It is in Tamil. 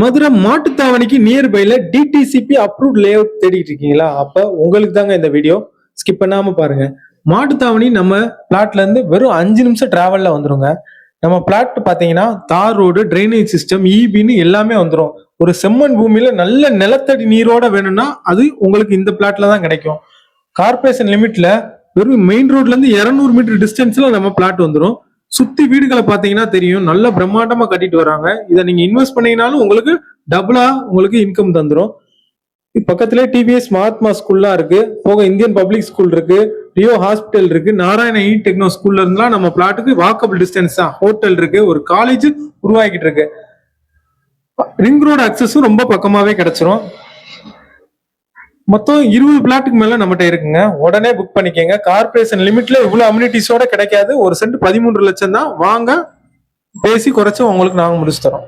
மதுரை மாட்டுத்தாவணிக்கு நியர்பைல டிடிசிபி அப்ரூவ்ட் லே அவுட் தேடிட்டு இருக்கீங்களா? அப்ப உங்களுக்கு தாங்க இந்த வீடியோ. ஸ்கிப் பண்ணாம பாருங்க. மாட்டுத்தாவணி நம்ம பிளாட்ல இருந்து வெறும் 5 நிமிஷம் டிராவல்ல வந்துருங்க. நம்ம பிளாட் பாத்தீங்கன்னா தார் ரோடு, டிரைனேஜ் சிஸ்டம், இபின்னு எல்லாமே வந்துடும். ஒரு செம்மண் பூமியில நல்ல நிலத்தடி நீரோட வேணும்னா அது உங்களுக்கு இந்த பிளாட்ல தான் கிடைக்கும். கார்பரேஷன் லிமிட்ல வெறும் மெயின் ரோட்ல இருந்து 200 மீட்டர் டிஸ்டன்ஸ்ல நம்ம பிளாட் வந்துடும். சுத்தி வீடுகளை பாத்தீங்கன்னா தெரியும், நல்ல பிரம்மாண்டமா கட்டிட்டு வராங்க. இதை நீங்க இன்வெஸ்ட் பண்ணீங்கனாலும் உங்களுக்கு டபுளா உங்களுக்கு இன்கம் தந்துடும். பக்கத்திலே டிவிஎஸ் மகாத்மா ஸ்கூல்லாம் இருக்கு, போக இந்தியன் பப்ளிக் ஸ்கூல் இருக்கு, ரியோ ஹாஸ்பிட்டல் இருக்கு, நாராயண இ டெக்னோ ஸ்கூல்ல இருந்துலாம் நம்ம பிளாட்டுக்கு வாக்கபிள் டிஸ்டன்ஸ் தான். ஹோட்டல் இருக்கு, ஒரு காலேஜ் உருவாக்கிட்டு இருக்கு. ரிங் ரோடு அக்சஸும் ரொம்ப பக்கமாவே கிடைச்சிரும். மொத்தம் 20 பிளாட்டுக்கு மேல நம்மகிட்ட இருக்குங்க. உடனே புக் பண்ணிக்கங்க. கார்பரேஷன் லிமிட்ல இவ்வளவு அம்யூனிட்டிஸோட கிடைக்காது. ஒரு சென்ட் 13 லட்சம் தான். வாங்க, பேசி குறைச்சு உங்களுக்கு நாங்க முடிச்சு தரோம்.